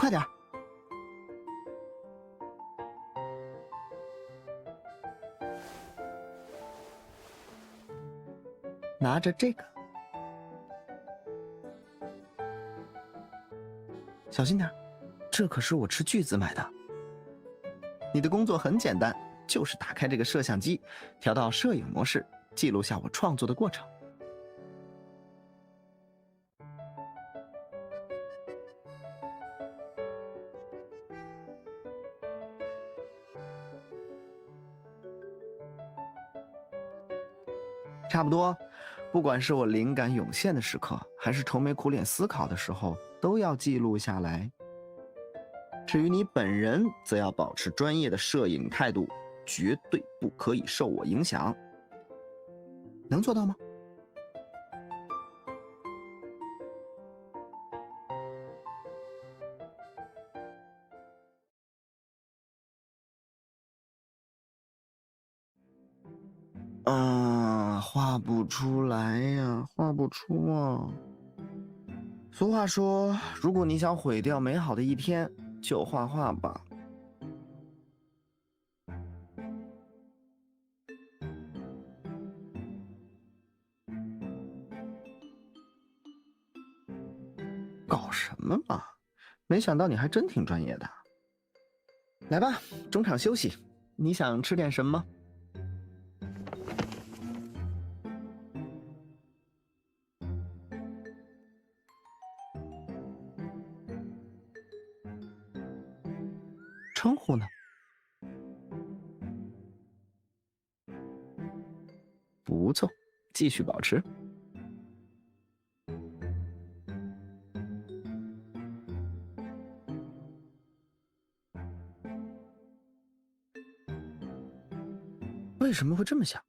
快点。拿着这个，小心点，这可是我斥巨资买的。你的工作很简单，就是打开这个摄像机，调到摄影模式，记录下我创作的过程。差不多，不管是我灵感涌现的时刻，还是愁眉苦脸思考的时候，都要记录下来。至于你本人，则要保持专业的摄影态度，绝对不可以受我影响。能做到吗？画不出来呀，画不出啊。俗话说，如果你想毁掉美好的一天，就画画吧。搞什么嘛？没想到你还真挺专业的。来吧，中场休息，你想吃点什么吗？称呼呢？不错，继续保持。为什么会这么想？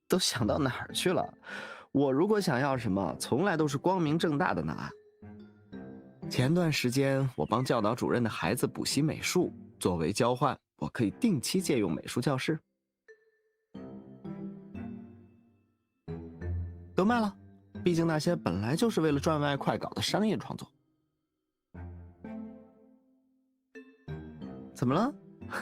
都想到哪儿去了？我如果想要什么，从来都是光明正大的拿。前段时间，我帮教导主任的孩子补习美术，作为交换，我可以定期借用美术教室。都卖了，毕竟那些本来就是为了赚外快搞的商业创作。怎么了？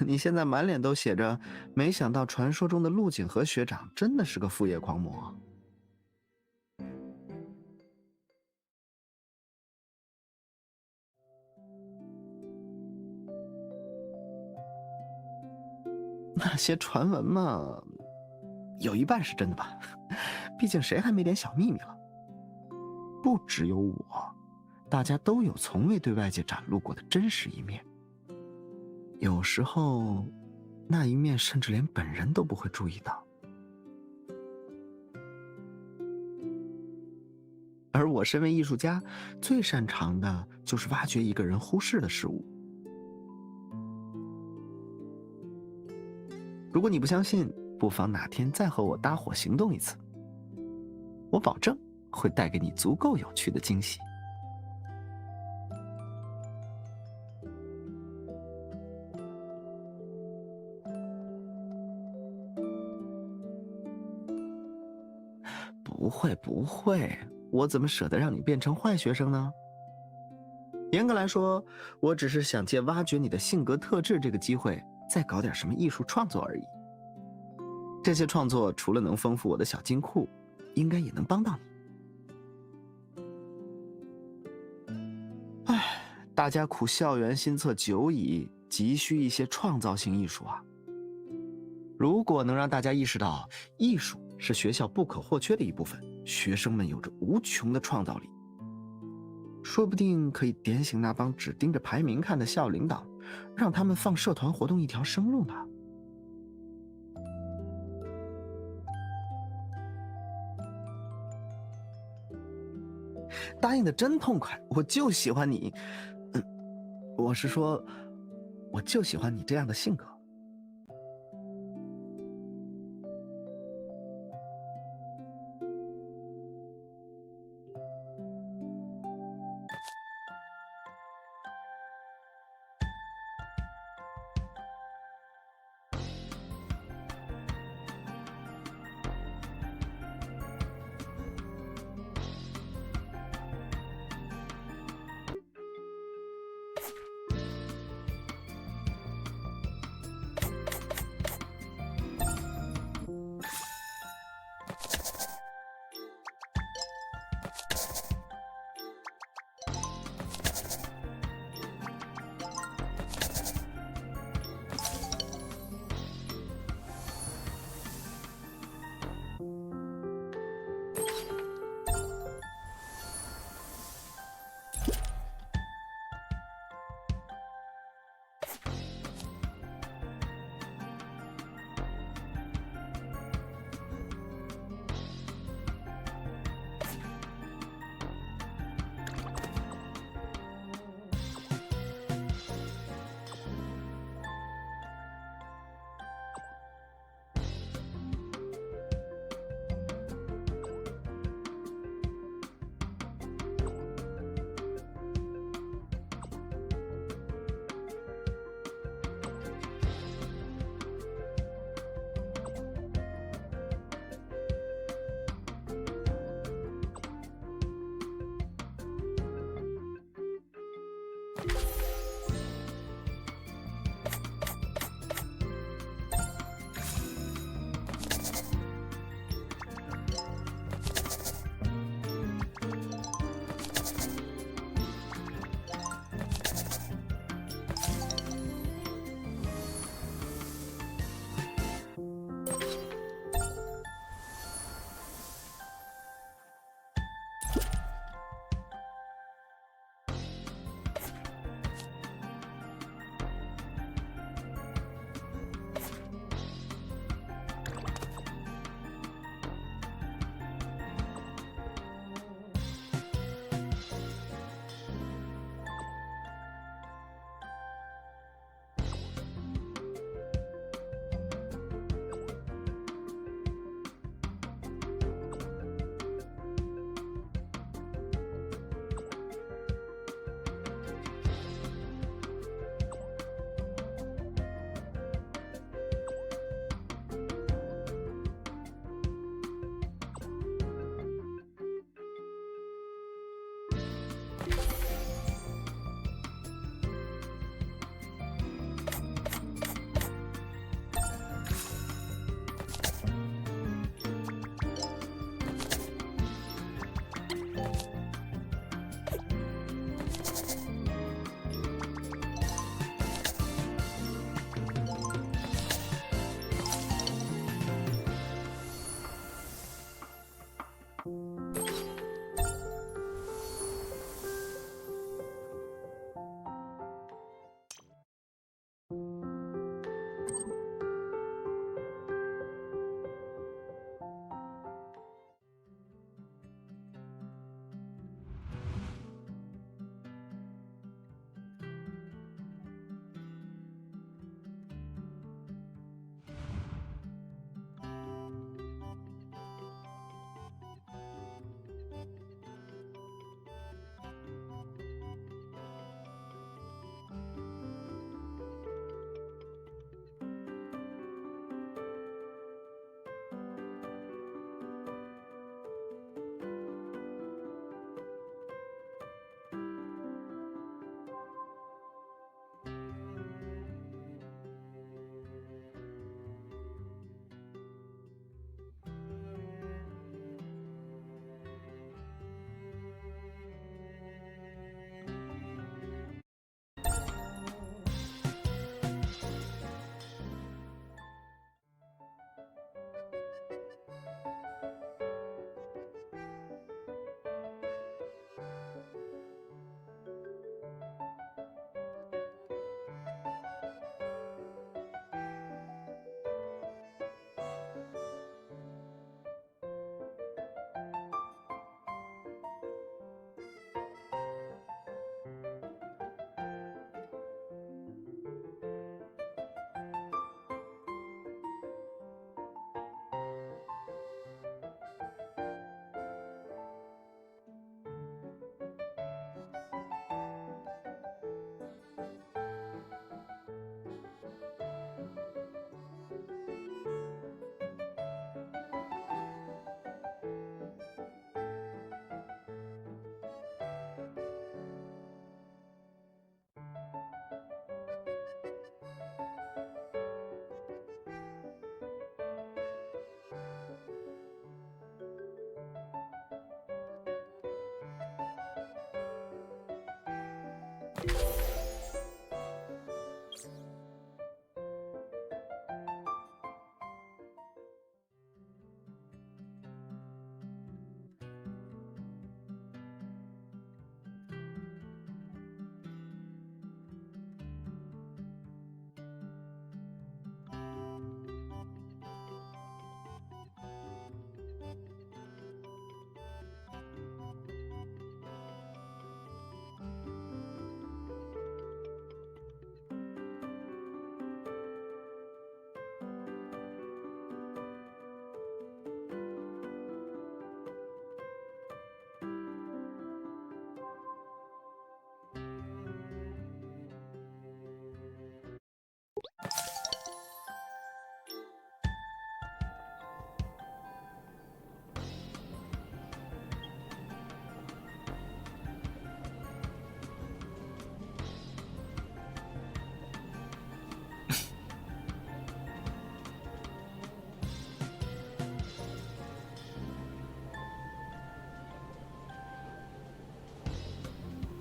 你现在满脸都写着，没想到传说中的陆景和学长真的是个副业狂魔。那些传闻嘛，有一半是真的吧？毕竟谁还没点小秘密了？不只有我，大家都有从未对外界展露过的真实一面。有时候，那一面甚至连本人都不会注意到。而我身为艺术家，最擅长的就是挖掘一个人忽视的事物。如果你不相信，不妨哪天再和我搭伙行动一次，我保证会带给你足够有趣的惊喜。不会不会，我怎么舍得让你变成坏学生呢？严格来说，我只是想借挖掘你的性格特质这个机会，再搞点什么艺术创作而已。这些创作除了能丰富我的小金库，应该也能帮到你。唉，大家苦校园新策久矣，急需一些创造性艺术啊！如果能让大家意识到，艺术是学校不可或缺的一部分，学生们有着无穷的创造力，说不定可以点醒那帮只盯着排名看的校领导，让他们放社团活动一条生路呢。答应的真痛快，我就喜欢你。我是说，我就喜欢你这样的性格。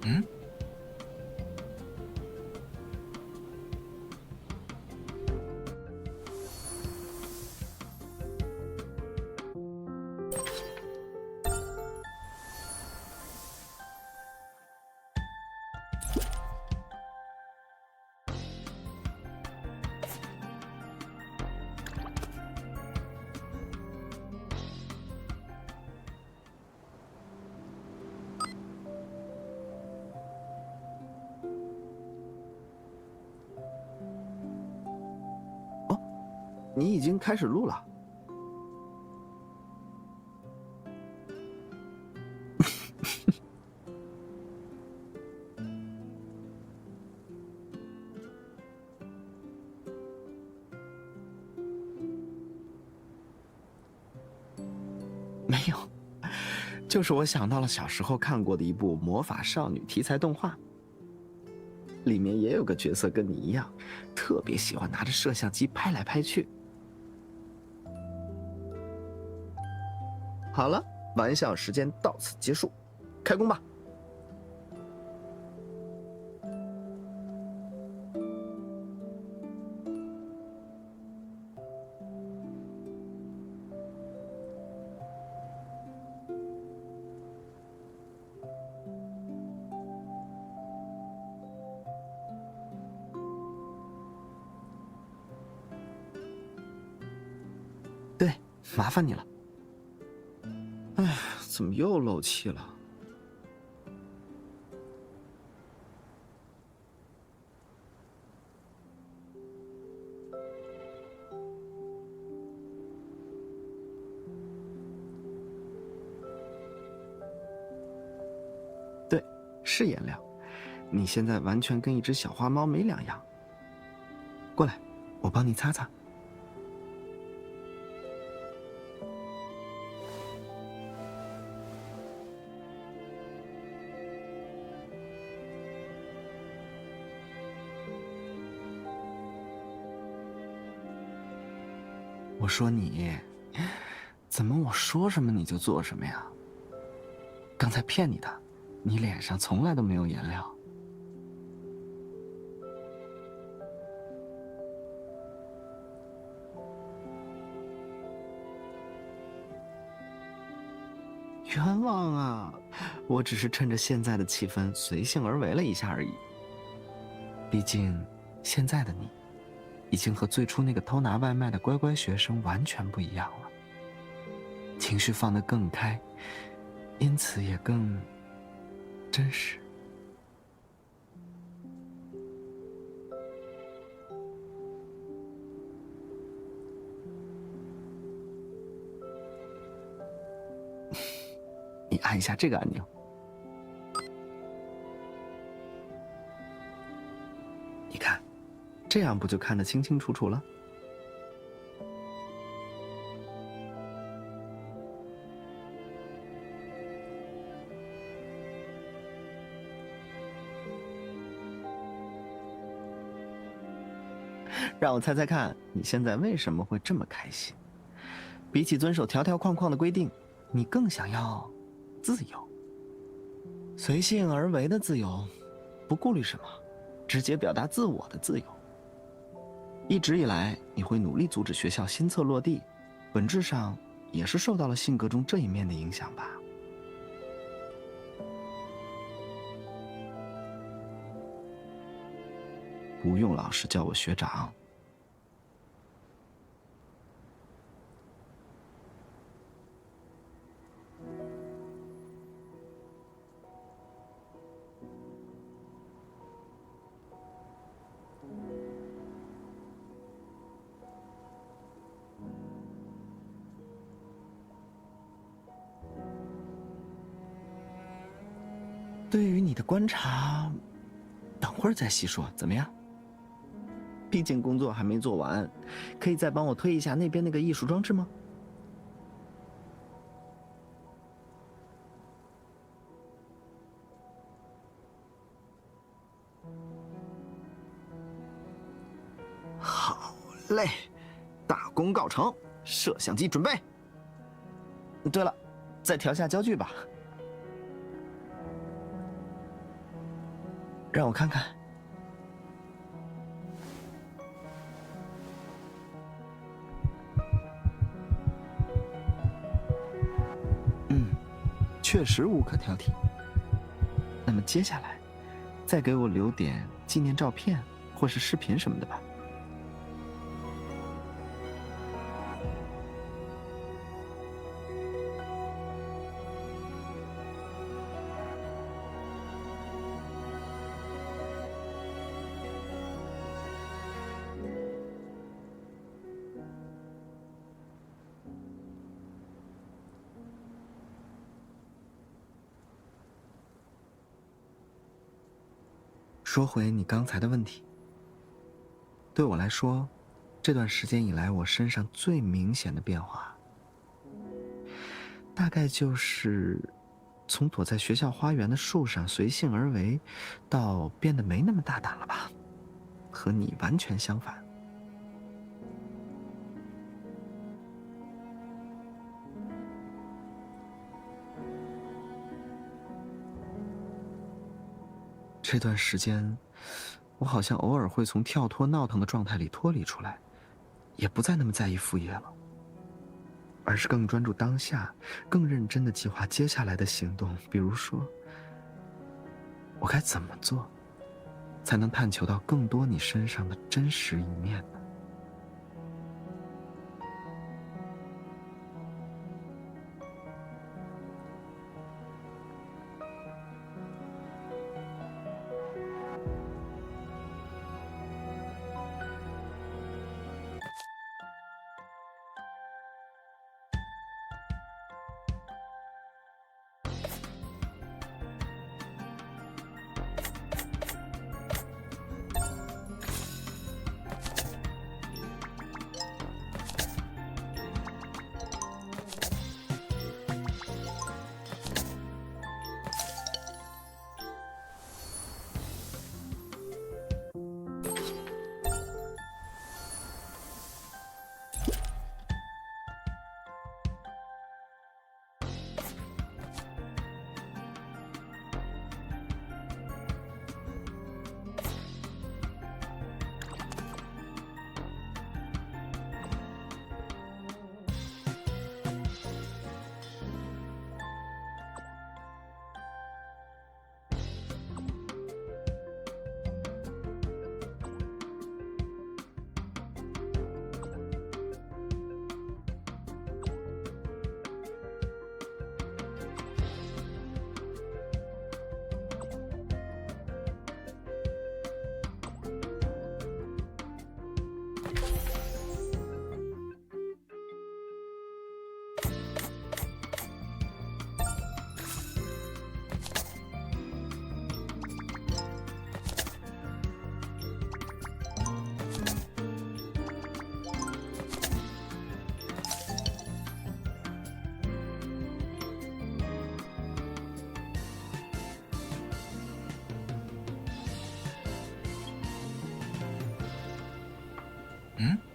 嗯？你已经开始录了。没有，就是我想到了小时候看过的一部魔法少女题材动画，里面也有个角色跟你一样，特别喜欢拿着摄像机拍来拍去。好了，玩笑时间到此结束，开工吧。对，麻烦你了。哎，怎么又漏气了？对，是颜料。你现在完全跟一只小花猫没两样。过来，我帮你擦擦。我说你，怎么我说什么你就做什么呀？刚才骗你的，你脸上从来都没有颜料。冤枉啊！我只是趁着现在的气氛随性而为了一下而已。毕竟，现在的你，已经和最初那个偷拿外卖的乖乖学生完全不一样了。情绪放得更开，因此也更真实。你按一下这个按钮。你看，这样不就看得清清楚楚了？让我猜猜看，你现在为什么会这么开心？比起遵守条条框框的规定，你更想要自由，随性而为的自由。不顾虑什么，直接表达自我的自由。一直以来，你会努力阻止学校新册落地，本质上也是受到了性格中这一面的影响吧。不用老是叫我学长。对于你的观察，等会儿再细说，怎么样？毕竟工作还没做完，可以再帮我推一下那边那个艺术装置吗？好嘞，大功告成，摄像机准备。对了，再调下焦距吧。让我看看。确实无可挑剔。那么接下来，再给我留点纪念照片或是视频什么的吧。说回你刚才的问题，对我来说，这段时间以来我身上最明显的变化，大概就是从躲在学校花园的树上随性而为，到变得没那么大胆了吧，和你完全相反。这段时间，我好像偶尔会从跳脱闹腾的状态里脱离出来，也不再那么在意副业了，而是更专注当下，更认真地计划接下来的行动。比如说，我该怎么做，才能探求到更多你身上的真实一面呢？嗯。